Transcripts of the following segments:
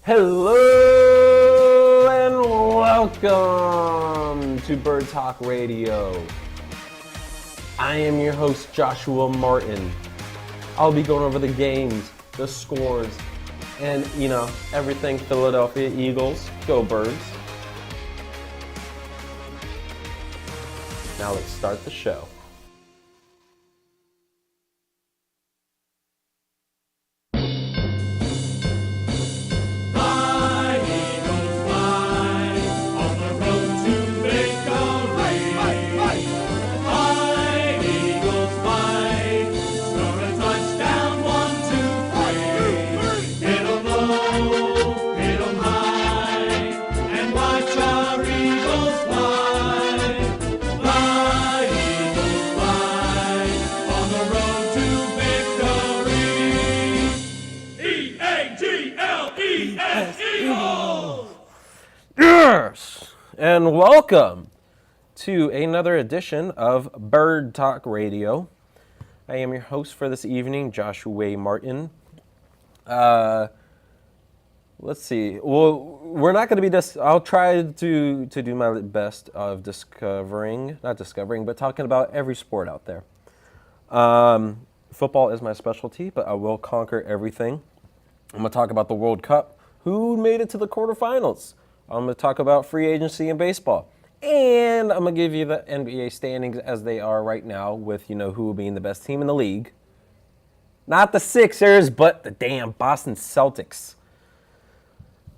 Hello and welcome to Bird Talk Radio. I am your host, Joshua Martin. I'll be going over the games, the scores, and, everything Philadelphia Eagles. Go Birds. Now let's start the show. Yes! And welcome to another edition of Bird Talk Radio. I am your host for this evening, Joshua Martin. Let's see. Well, we're not going to be I'll try to do my best of not discovering, but talking about every sport out there. Football is my specialty, but I will conquer everything. I'm going to talk about the World Cup. Who made it to the quarterfinals? I'm going to talk about free agency in baseball. And I'm going to give you the NBA standings as they are right now with, who being the best team in the league. Not the Sixers, but the damn Boston Celtics.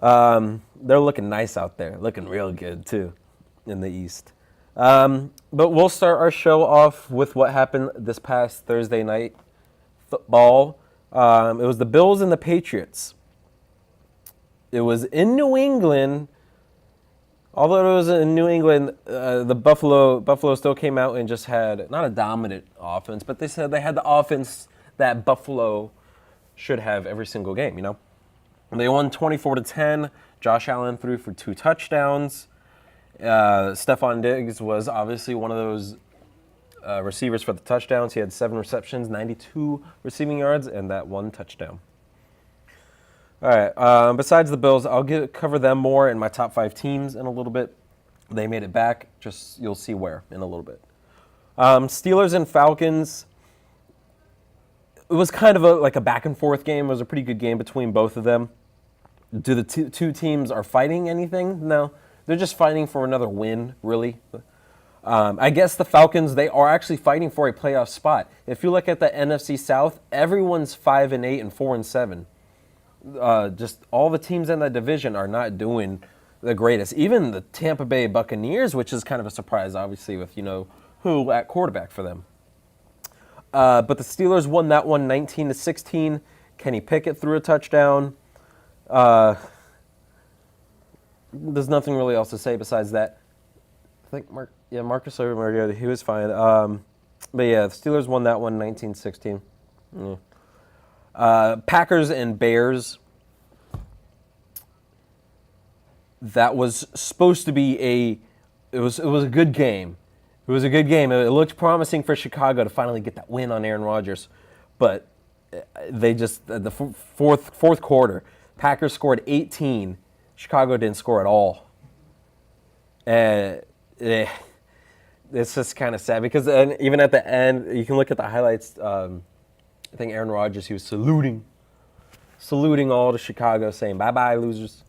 They're looking nice out there. Looking real good, too, in the East. But we'll start our show off with what happened this past Thursday night. Football. It was the Bills and the Patriots. It was in New England. Although it was in New England, the Buffalo still came out and just had not a dominant offense, but they said they had the offense that Buffalo should have every single game. They won 24-10. Josh Allen threw for 2 touchdowns. Stephon Diggs was obviously one of those receivers for the touchdowns. He had 7 receptions, 92 receiving yards, and that 1 touchdown. All right. Besides the Bills, I'll cover them more in my top 5 teams in a little bit. They made it back. Just you'll see where in a little bit. Steelers and Falcons. It was kind of like a back and forth game. It was a pretty good game between both of them. Do the two teams are fighting anything? No, they're just fighting for another win. Really. I guess the Falcons, they are actually fighting for a playoff spot. If you look at the NFC South, everyone's 5-8 and 4-7. Just all the teams in that division are not doing the greatest. Even the Tampa Bay Buccaneers, which is kind of a surprise, obviously, with, who at quarterback for them. But the Steelers won that one 19-16. Kenny Pickett threw a touchdown. There's nothing really else to say besides that. I think Marcus Mariota, he was fine. But yeah, the Steelers won that one 19-16. Yeah. Packers and Bears. That was supposed to be it was a good game. It was a good game. It looked promising for Chicago to finally get that win on Aaron Rodgers, but they just the fourth quarter, Packers scored 18. Chicago didn't score at all. It's just kind of sad because even at the end, you can look at the highlights. I think Aaron Rodgers, he was saluting all to Chicago, saying, bye-bye, losers.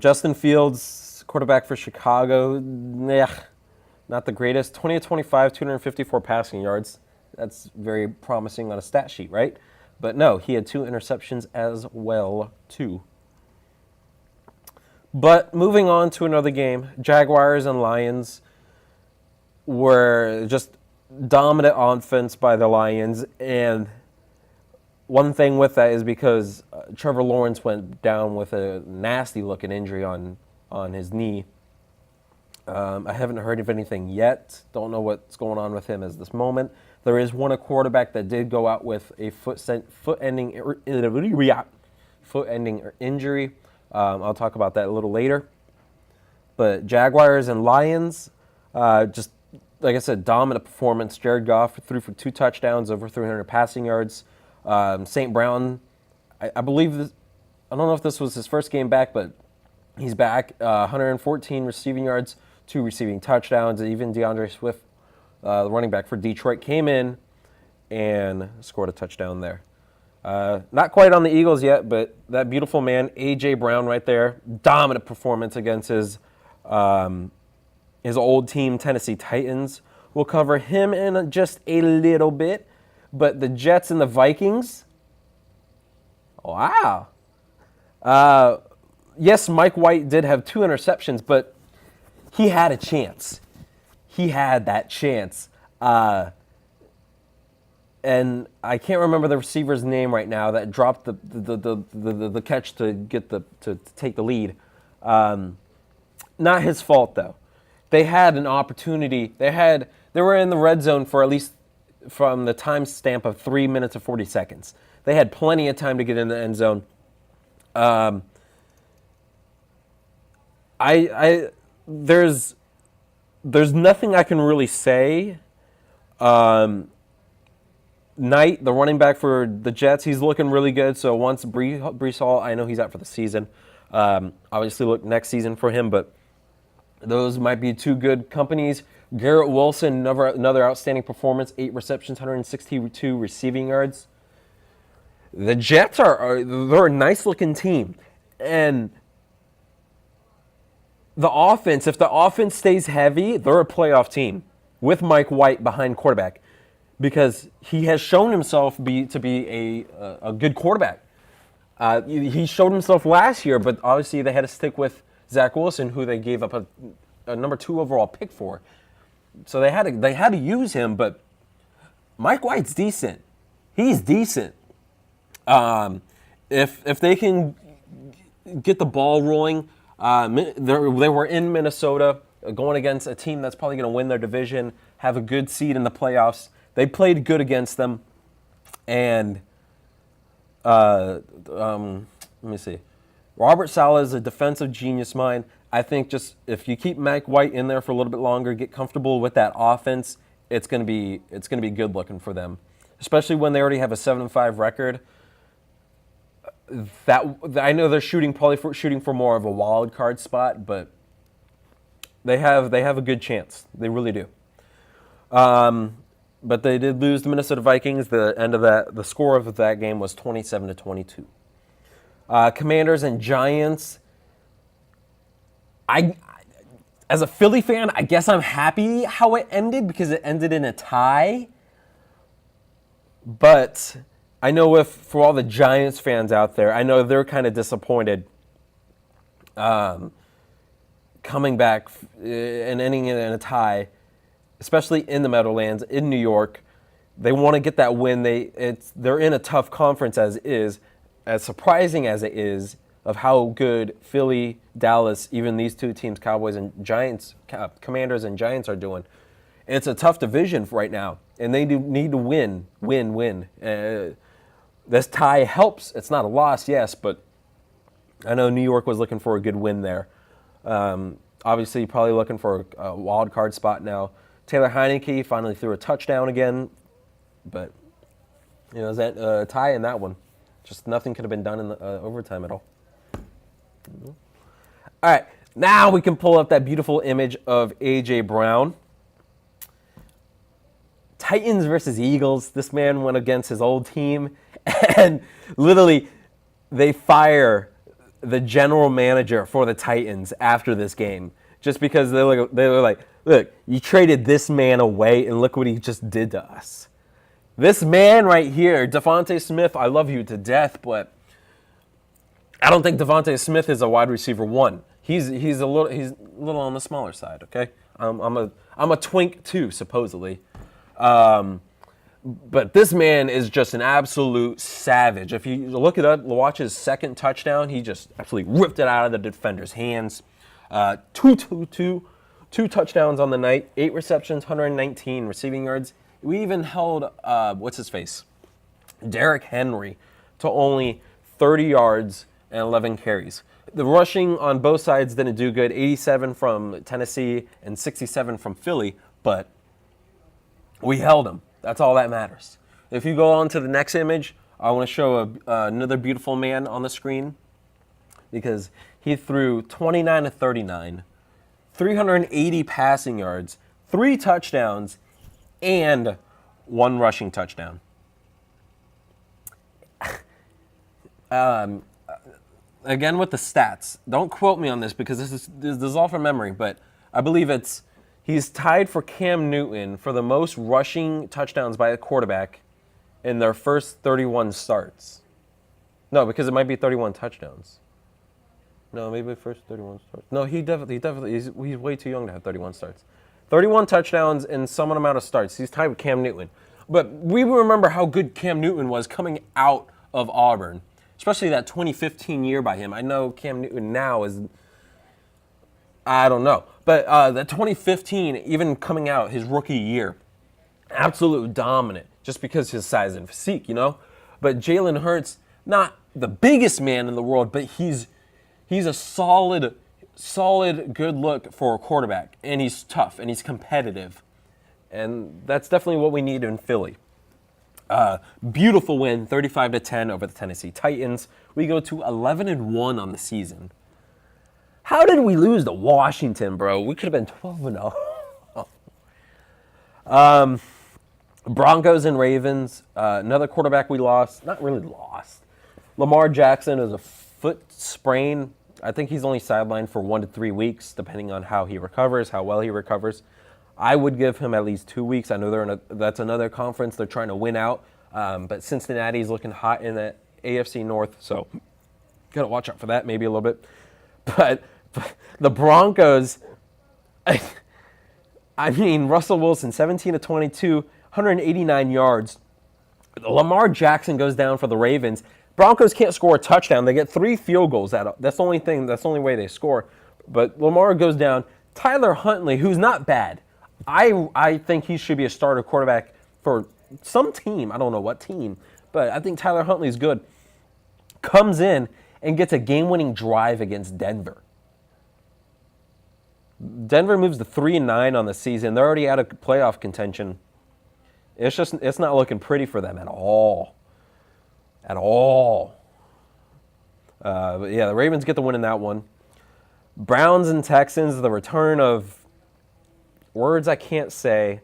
Justin Fields, quarterback for Chicago, not the greatest. 20-25, 254 passing yards. That's very promising on a stat sheet, right? But no, he had 2 interceptions as well, too. But moving on to another game, Jaguars and Lions were just dominant offense by the Lions, and one thing with that is because Trevor Lawrence went down with a nasty-looking injury on his knee. I haven't heard of anything yet. Don't know what's going on with him at this moment. There is one quarterback that did go out with a foot-ending injury. I'll talk about that a little later. But Jaguars and Lions, just like I said, dominant performance. Jared Goff threw for 2 touchdowns, over 300 passing yards. St. Brown, I believe I don't know if this was his first game back, but he's back. 114 receiving yards, 2 receiving touchdowns. Even DeAndre Swift, the running back for Detroit, came in and scored a touchdown there. Not quite on the Eagles yet, but that beautiful man, A.J. Brown right there, dominant performance against his old team, Tennessee Titans. We'll cover him in just a little bit, but the Jets and the Vikings, wow. Yes, Mike White did have 2 interceptions, but he had a chance. He had that chance. And I can't remember the receiver's name right now that dropped the catch to get to take the lead. Not his fault though. They had an opportunity. They were in the red zone for at least from the time stamp of 3 minutes and 40 seconds. They had plenty of time to get in the end zone. There's nothing I can really say. Knight, the running back for the Jets, he's looking really good. So once Breece Hall, I know he's out for the season. Obviously, look next season for him, but those might be 2 good companies. Garrett Wilson, another outstanding performance, 8 receptions, 162 receiving yards. The Jets they're a nice looking team, and the offense, if the offense stays heavy, they're a playoff team with Mike White behind quarterback, because he has shown himself to be a good quarterback. He showed himself last year, but obviously they had to stick with Zach Wilson, who they gave up a number 2 overall pick for. So they had to use him, but Mike White's decent. He's decent. If they can get the ball rolling, they were in Minnesota going against a team that's probably going to win their division, have a good seed in the playoffs. They played good against them, and let me see. Robert Saleh is a defensive genius mind. I think just if you keep Mike White in there for a little bit longer, get comfortable with that offense, it's gonna be good looking for them, especially when they already have a 7-5 record. That I know they're shooting for more of a wild card spot, but they have a good chance. They really do. But they did lose the Minnesota Vikings. The score of that game was 27-22. Commanders and Giants. As a Philly fan, I guess I'm happy how it ended because it ended in a tie. But I know for all the Giants fans out there, I know they're kind of disappointed coming back and ending in a tie, especially in the Meadowlands, in New York. They want to get that win. They're in a tough conference as is, as surprising as it is, of how good Philly, Dallas, even these 2 teams, Cowboys and Giants, Commanders and Giants are doing. It's a tough division right now, and they need to win. This tie helps. It's not a loss, yes, but I know New York was looking for a good win there. Obviously, probably looking for a wild card spot now. Taylor Heineke finally threw a touchdown again, but is that a tie in that one? Just nothing could have been done in the overtime at all. All right, now we can pull up that beautiful image of A.J. Brown. Titans versus Eagles. This man went against his old team, and literally they fire the general manager for the Titans after this game just because they were like, look, you traded this man away, and look what he just did to us. This man right here, Devontae Smith, I love you to death, but I don't think Devontae Smith is a wide receiver 1. He's a little on the smaller side. Okay, I'm a twink too, supposedly, but this man is just an absolute savage. If you look it up, watch his second touchdown. He just absolutely ripped it out of the defender's hands. Two touchdowns on the night, 8 receptions, 119 receiving yards. We even held Derrick Henry to only 30 yards and 11 carries. The rushing on both sides didn't do good, 87 from Tennessee and 67 from Philly, but we held them. That's all that matters. If you go on to the next image, I want to show another beautiful man on the screen. because he threw 29 to 39, 380 passing yards, 3 touchdowns, and 1 rushing touchdown. Again with the stats, don't quote me on this because this is all from memory, but I believe he's tied for Cam Newton for the most rushing touchdowns by a quarterback in their first 31 starts. No, because it might be 31 touchdowns. No, maybe first 31 starts. No, he definitely he's way too young to have 31 starts. 31 touchdowns in some amount of starts. He's tied with Cam Newton. But we remember how good Cam Newton was coming out of Auburn, especially that 2015 year by him. I know Cam Newton now is, I don't know. But that 2015, even coming out his rookie year, absolutely dominant just because his size and physique, you know? But Jalen Hurts, not the biggest man in the world, but he's a solid, good look for a quarterback. And he's tough, and he's competitive. And that's definitely what we need in Philly. Beautiful win, 35-10 over the Tennessee Titans. We go to 11-1 on the season. How did we lose to Washington, bro? We could have been 12-0. Broncos and Ravens. Another quarterback we lost. Not really lost. Lamar Jackson is a foot sprain. I think he's only sidelined for 1 to 3 weeks, depending on how he recovers, how well he recovers. I would give him at least 2 weeks. I know that's another conference they're trying to win out, but Cincinnati's looking hot in the AFC North, so got to watch out for that maybe a little bit. But the Broncos, I mean, Russell Wilson, 17 to 22, 189 yards. Lamar Jackson goes down for the Ravens. Broncos can't score a touchdown. They get 3 field goals out of. That's the only way they score. But Lamar goes down. Tyler Huntley, who's not bad. I think he should be a starter quarterback for some team. I don't know what team, but I think Tyler Huntley's good. Comes in and gets a game-winning drive against Denver. Denver moves to 3-9 on the season. They're already out of playoff contention. It's not looking pretty for them at all. At all. But yeah, the Ravens get the win in that one. Browns and Texans, the return of words I can't say.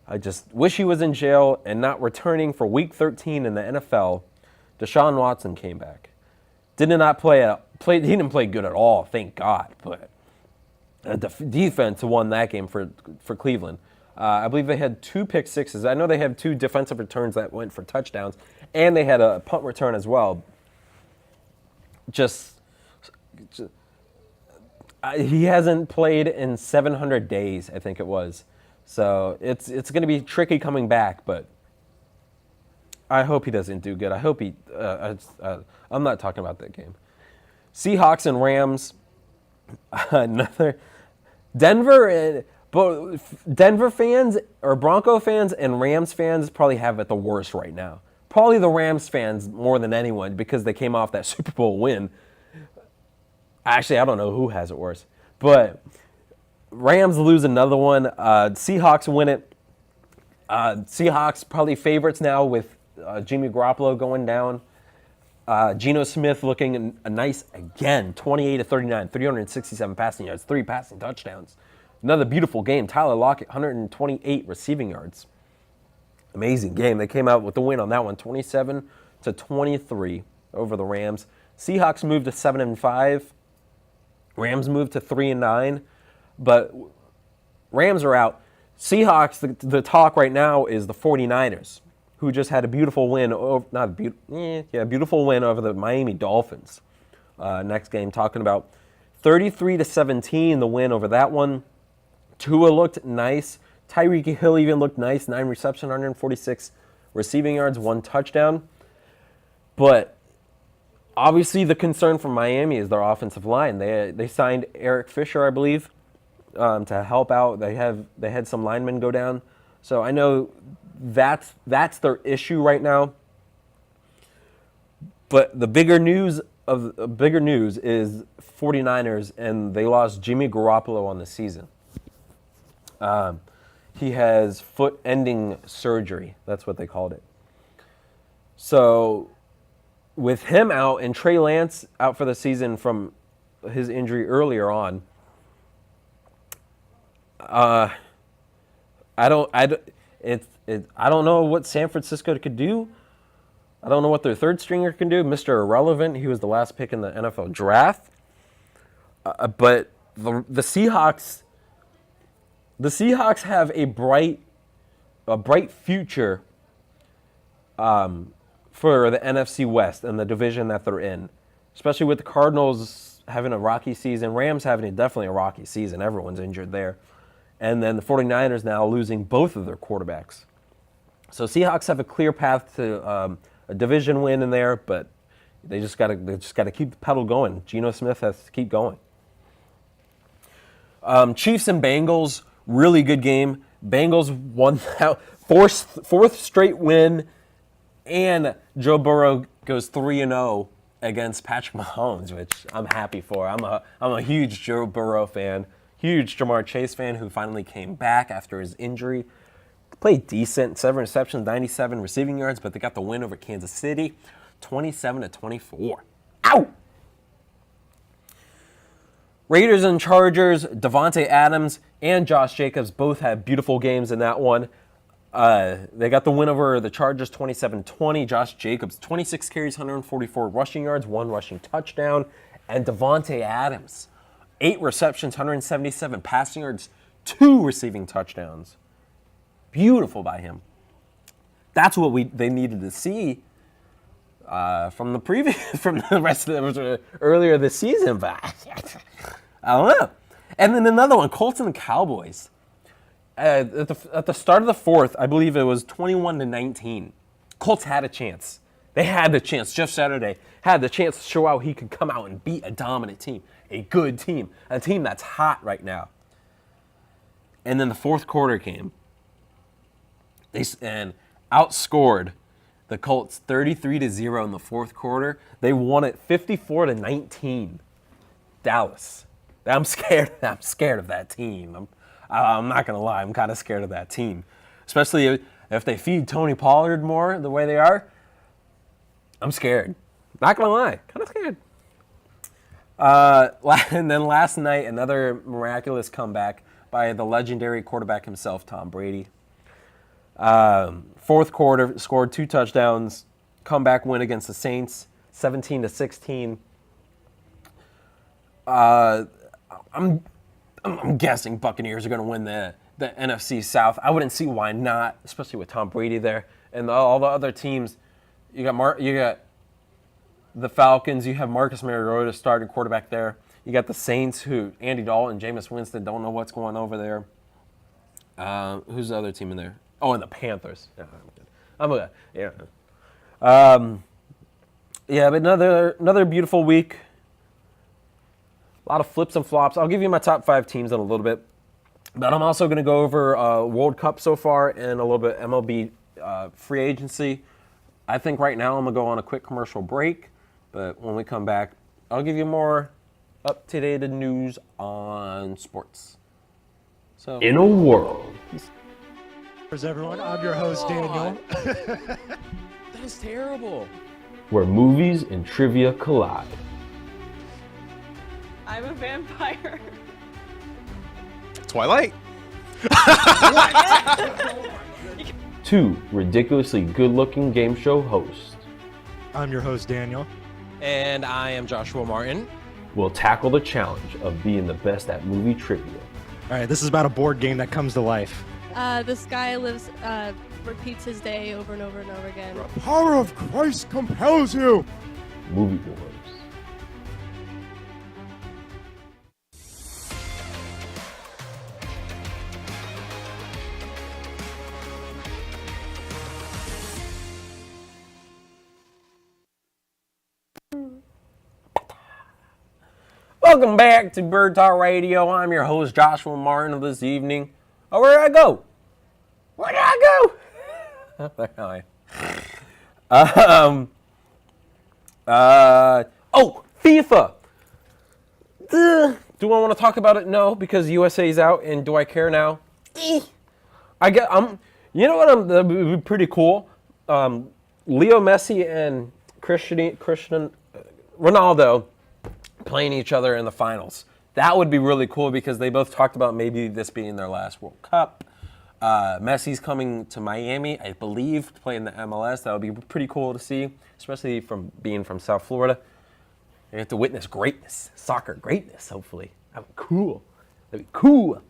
I just wish he was in jail and not returning for Week 13 in the NFL. Deshaun Watson came back. He didn't play good at all, thank God. But the defense won that game for Cleveland. I believe they had 2 pick sixes. I know they had 2 defensive returns that went for touchdowns, and they had a punt return as well. He hasn't played in 700 days, I think it was. So it's going to be tricky coming back, but I hope he doesn't do good. I hope he I'm not talking about that game. Seahawks and Rams. Another Denver fans or Bronco fans and Rams fans probably have it the worst right now. Probably the Rams fans more than anyone because they came off that Super Bowl win. Actually, I don't know who has it worse. But Rams lose another one. Seahawks win it. Seahawks probably favorites now with Jimmy Garoppolo going down. Geno Smith looking nice again. 28 to 39, 367 passing yards, 3 passing touchdowns. Another beautiful game. Tyler Lockett, 128 receiving yards. Amazing game. They came out with the win on that one, 27 to 23 over the Rams. Seahawks moved to 7-5. Rams moved to 3-9. But Rams are out. Seahawks, the talk right now is the 49ers, who just had a beautiful win beautiful win over the Miami Dolphins. Next game, talking about 33 to 17, the win over that one. Tua looked nice. Tyreek Hill even looked nice. 9 receptions, 146 receiving yards, 1 touchdown. But obviously the concern from Miami is their offensive line. They signed Eric Fisher, I believe, to help out. They had some linemen go down. So I know that's their issue right now. But the bigger news is 49ers, and they lost Jimmy Garoppolo on the season. He has foot-ending surgery. That's what they called it. So with him out and Trey Lance out for the season from his injury earlier on, I don't know what San Francisco could do. I don't know what their third stringer can do. Mr. Irrelevant, he was the last pick in the NFL draft. But the Seahawks have a bright future for the NFC West and the division that they're in, especially with the Cardinals having a rocky season, Rams having definitely a rocky season. Everyone's injured there. And then the 49ers now losing both of their quarterbacks. So Seahawks have a clear path to a division win in there, but they just got to keep the pedal going. Geno Smith has to keep going. Chiefs and Bengals, really good game. Bengals won fourth straight win, and Joe Burrow goes 3-0 against Patrick Mahomes, which I'm happy for. I'm a huge Joe Burrow fan, huge Jamar Chase fan who finally came back after his injury. Played decent, 7 receptions, 97 receiving yards, but they got the win over Kansas City, 27-24. Ow! Raiders and Chargers, Davante Adams and Josh Jacobs both had beautiful games in that one. They got the win over the Chargers 27-20. Josh Jacobs, 26 carries, 144 rushing yards, 1 rushing touchdown. And Davante Adams, 8 receptions, 177 passing yards, 2 receiving touchdowns. Beautiful by him. That's what they needed to see from the rest of the earlier this season. But I don't know. And then another one, Colts and the Cowboys. At the start of the fourth, I believe it was 21-19. Colts had a chance. They had the chance. Jeff Saturday had the chance to show how he could come out and beat a dominant team, a good team, a team that's hot right now. And then the fourth quarter came. They outscored the Colts 33-0 in the fourth quarter. They won it 54-19. Dallas. I'm scared of that team. I'm not gonna lie. I'm kind of scared of that team, especially if they feed Tony Pollard more the way they are. I'm scared. Not gonna lie, kind of scared. And then last night, another miraculous comeback by the legendary quarterback himself, Tom Brady. Fourth quarter, scored 2 touchdowns. Comeback win against the Saints, 17-16. I'm guessing Buccaneers are going to win the NFC South. I wouldn't see why not, especially with Tom Brady there and all the other teams. You got the Falcons. You have Marcus Mariota starting quarterback there. You got the Saints, who Andy Dalton, Jameis Winston don't know what's going over there. Who's the other team in there? Oh, and the Panthers. Yeah, I'm good. Yeah. Yeah, but another beautiful week. A lot of flips and flops. I'll give you my top 5 teams in a little bit. But I'm also going to go over World Cup so far and a little bit MLB Free Agency. I think right now I'm going to go on a quick commercial break. But when we come back, I'll give you more up-to-date news on sports. So, in a world. Where's everyone? I'm your host, Daniel. That is terrible. Where movies and trivia collide. I'm a vampire. Twilight. 2 ridiculously good-looking game show hosts. I'm your host, Daniel. And I am Joshua Martin. Will tackle the challenge of being the best at movie trivia. All right, this is about a board game that comes to life. This guy repeats his day over and over and over again. The power of Christ compels you. Movie Wars. Welcome back to Bird Talk Radio. I'm your host, Joshua Martin, of this evening. Oh, where did I go? Where did I go? There I am. FIFA. Do I want to talk about it? No, because USA's out, and do I care now? You know what? That'd be pretty cool. Leo Messi and Christian Ronaldo playing each other in the finals. That would be really cool because they both talked about maybe this being their last World Cup. Messi's coming to Miami, I believe, to play in the MLS. That would be pretty cool to see, especially from being from South Florida. You have to witness greatness, soccer greatness, hopefully. That'd be cool. That'd be cool.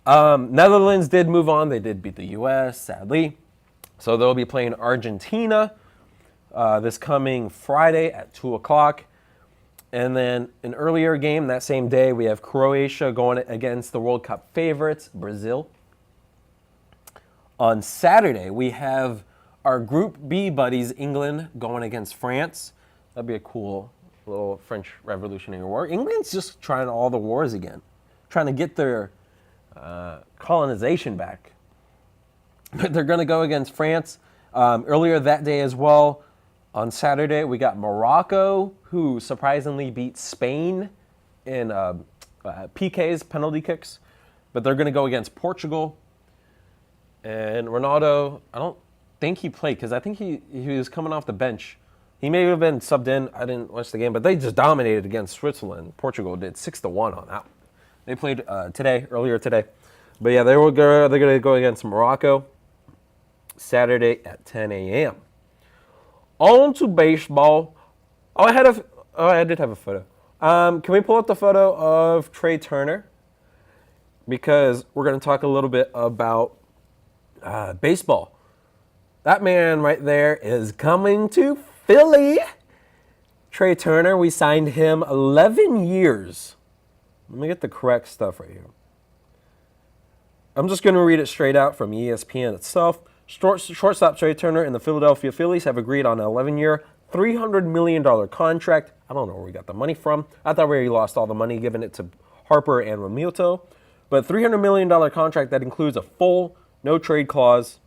Netherlands did move on. They did beat the U.S., sadly. So they'll be playing Argentina this coming Friday at 2 o'clock. And then an earlier game that same day, we have Croatia going against the World Cup favorites, Brazil. On Saturday, we have our Group B buddies, England, going against France. That'd be a cool little French Revolutionary War. England's just trying all the wars again, trying to get their colonization back. But they're going to go against France. Earlier that day as well, on Saturday, we got Morocco, who surprisingly beat Spain in PKs, penalty kicks. But they're going to go against Portugal. And Ronaldo, I don't think he played because I think he was coming off the bench. He may have been subbed in. I didn't watch the game, but they just dominated against Switzerland. Portugal did 6-1 on that. They played earlier today. But yeah, they're going to go against Morocco Saturday at 10 a.m. On to baseball. I did have a photo. Can we pull up the photo of Trea Turner? Because we're going to talk a little bit about baseball. That man right there is coming to Philly. Trea Turner, we signed him 11 years. Let me get the correct stuff right here. I'm just going to read it straight out from ESPN itself. Shortstop Trea Turner and the Philadelphia Phillies have agreed on an 11-year, $300 million contract. I don't know where we got the money from. I thought we already lost all the money, giving it to Harper and Realmuto. But $300 million contract that includes a full no-trade clause,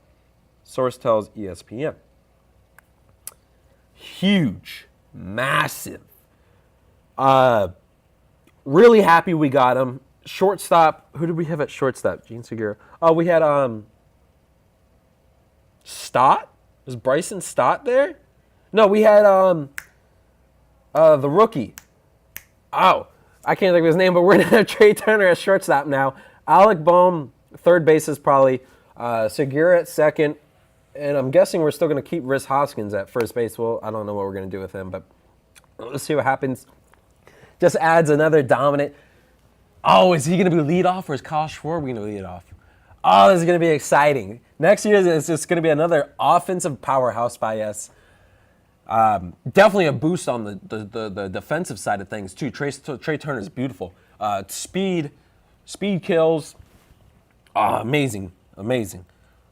source tells ESPN. Huge. Massive. Really happy we got him. Shortstop, who did we have at shortstop? Gene Segura. Oh, we had Stott? Was Bryson Stott there? No, we had the rookie. Oh, I can't think of his name, but we're going to have Trea Turner at shortstop now. Alec Boehm, third base is probably. Segura at second. And I'm guessing we're still going to keep Rhys Hoskins at first base. Well, I don't know what we're going to do with him, but let's see what happens. Just adds another dominant. Oh, is he going to be lead off or is Kyle Schwarber going to lead off? Oh, this is going to be exciting. Next year, it's just going to be another offensive powerhouse by us. Definitely a boost on the defensive side of things, too. Trea Turner is beautiful. Speed kills. Oh, amazing.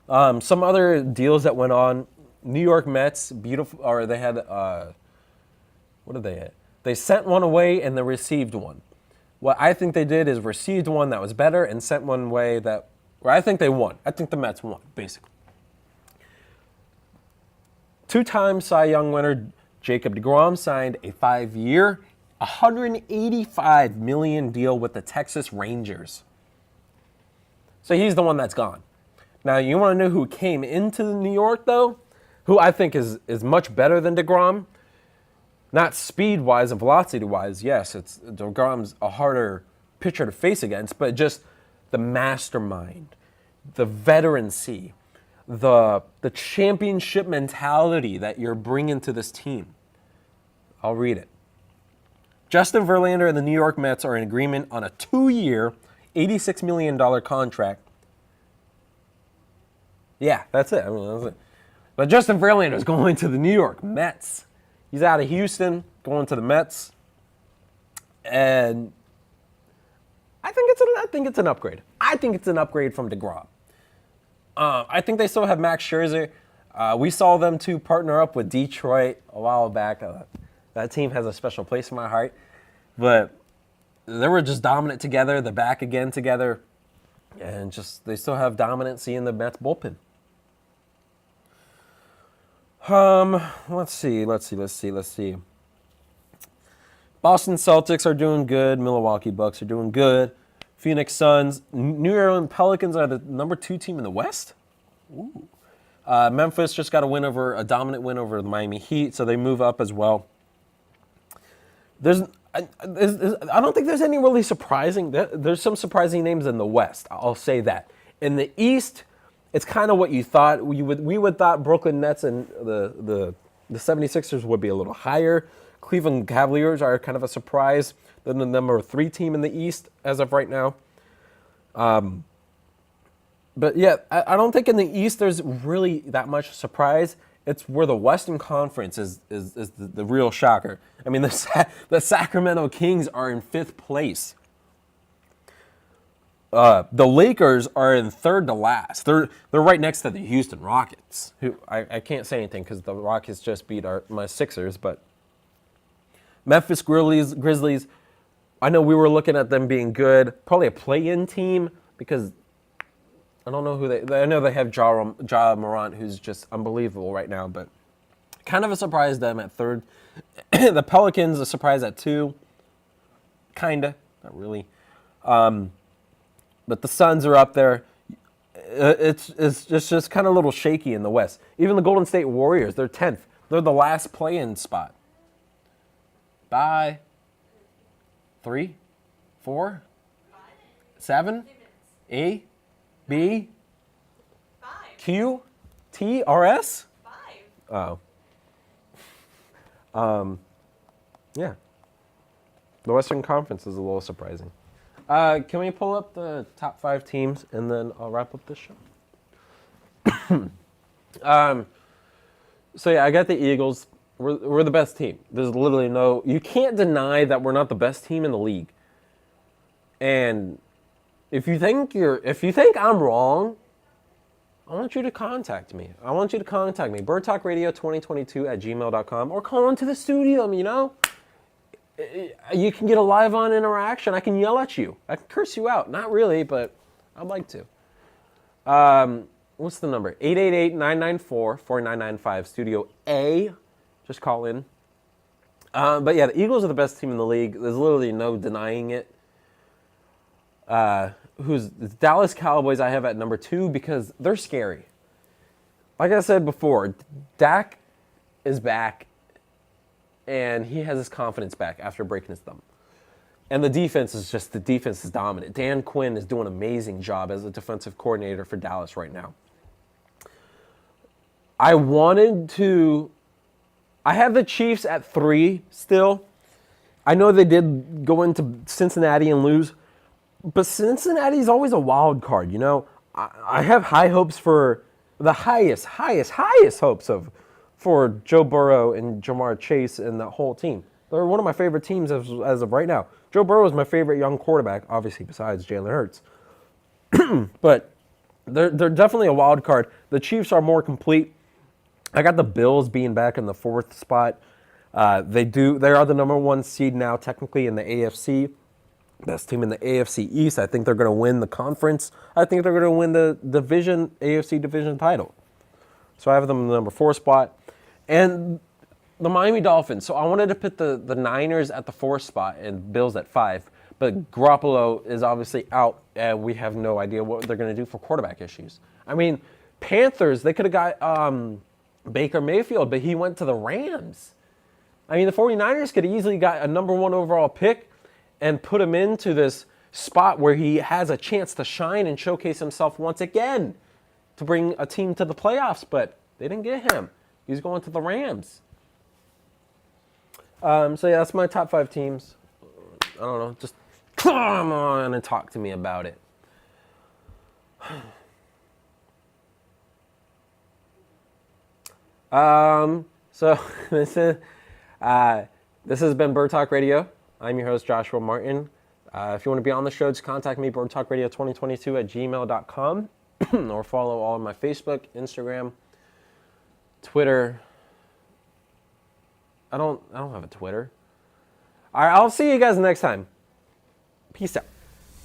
Some other deals that went on. New York Mets, beautiful, or they had, what did they have? They sent one away and they received one. What I think they did is received one that was better and sent one away where I think they won. I think the Mets won, basically. Two-time Cy Young winner Jacob deGrom signed a 5-year, $185 million deal with the Texas Rangers. So he's the one that's gone. Now, you want to know who came into New York, though? Who I think is much better than deGrom? Not speed-wise and velocity-wise, yes, deGrom's a harder pitcher to face against, but just the mastermind, the veterancy, the championship mentality that you're bringing to this team. I'll read it. Justin Verlander and the New York Mets are in agreement on a 2-year, $86 million contract. Yeah, that's it. That's it. But Justin Verlander is going to the New York Mets. He's out of Houston, going to the Mets. And I think it's an upgrade. I think it's an upgrade from deGrom. I think they still have Max Scherzer. We saw them two partner up with Detroit a while back. That team has a special place in my heart. But they were just dominant together. They're back again together. And just they still have dominancy in the Mets bullpen. Let's see. Boston Celtics are doing good. Milwaukee Bucks are doing good. Phoenix Suns. New Orleans Pelicans are the number 2 team in the West. Ooh. Memphis just got a dominant win over the Miami Heat, so they move up as well. I don't think there's any really surprising. There's some surprising names in the West. I'll say that. In the East, it's kind of what you thought. We would thought Brooklyn Nets and the 76ers would be a little higher. Cleveland Cavaliers are kind of a surprise. They're the number 3 team in the East as of right now. But yeah, I don't think in the East there's really that much surprise. It's where the Western Conference is the real shocker. I mean, the Sacramento Kings are in 5th place. The Lakers are in 3rd to last. They're right next to the Houston Rockets, who I can't say anything because the Rockets just beat my Sixers. But Memphis Grizzlies, I know we were looking at them being good, probably a play-in team because I don't know who I know they have Ja Morant, who's just unbelievable right now, but kind of a surprise them at 3rd. The Pelicans, a surprise at 2. Kinda, not really. But the Suns are up there. It's just kind of a little shaky in the West. Even the Golden State Warriors, they're 10th. They're the last play-in spot. By 3, 4, 7, A, B, Q, T, R, S? 5. Oh. Yeah. The Western Conference is a little surprising. Can we pull up the top 5 teams and then I'll wrap up this show? So yeah, I got the Eagles. We're the best team. There's literally you can't deny that we're not the best team in the league. And if you think I'm wrong, I want you to contact me. birdtalkradio2022@gmail.com or call into the studio, You can get a live on interaction. I can yell at you. I can curse you out. Not really, but I'd like to. What's the number? 888-994-4995, Studio A. Just call in. But yeah, the Eagles are the best team in the league. There's literally no denying it. The Dallas Cowboys I have at number 2 because they're scary. Like I said before, Dak is back, and he has his confidence back after breaking his thumb. And the defense is dominant. Dan Quinn is doing an amazing job as a defensive coordinator for Dallas right now. I have the Chiefs at 3 still. I know they did go into Cincinnati and lose, but Cincinnati's always a wild card, I have high hopes for the highest hopes for Joe Burrow and Jamar Chase and that whole team. They're one of my favorite teams as of right now. Joe Burrow is my favorite young quarterback, obviously besides Jalen Hurts. But they're definitely a wild card. The Chiefs are more complete. I got the Bills being back in the 4th spot. They are the number 1 seed now, technically in the AFC. Best team in the AFC East. I think they're going to win the conference. I think they're going to win the AFC division title. So I have them in the number 4 spot. And the Miami Dolphins. So I wanted to put the Niners at the 4th spot and Bills at 5. But Garoppolo is obviously out, and we have no idea what they're going to do for quarterback issues. I mean, Panthers, they could have got Baker Mayfield, but he went to the Rams. I mean, the 49ers could have easily got a number 1 overall pick and put him into this spot where he has a chance to shine and showcase himself once again to bring a team to the playoffs, but they didn't get him. He's going to the Rams. So yeah, that's my top 5 teams. I don't know, just come on and talk to me about it. So this has been Bird Talk Radio. I'm your host, Joshua Martin. If you want to be on the show, just contact me, birdtalkradio2022@gmail.com, or follow all of my Facebook, Instagram, Twitter. I don't have a Twitter. All right, I'll see you guys next time. Peace out.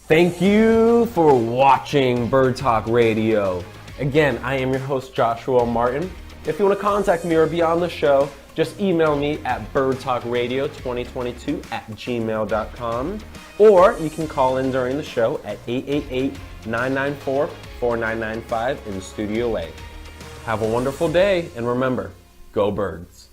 Thank you for watching Bird Talk Radio. Again, I am your host, Joshua Martin. If you want to contact me or be on the show, just email me at birdtalkradio2022@gmail.com, or you can call in during the show at 888-994-4995 in Studio A. Have a wonderful day, and remember, go Birds.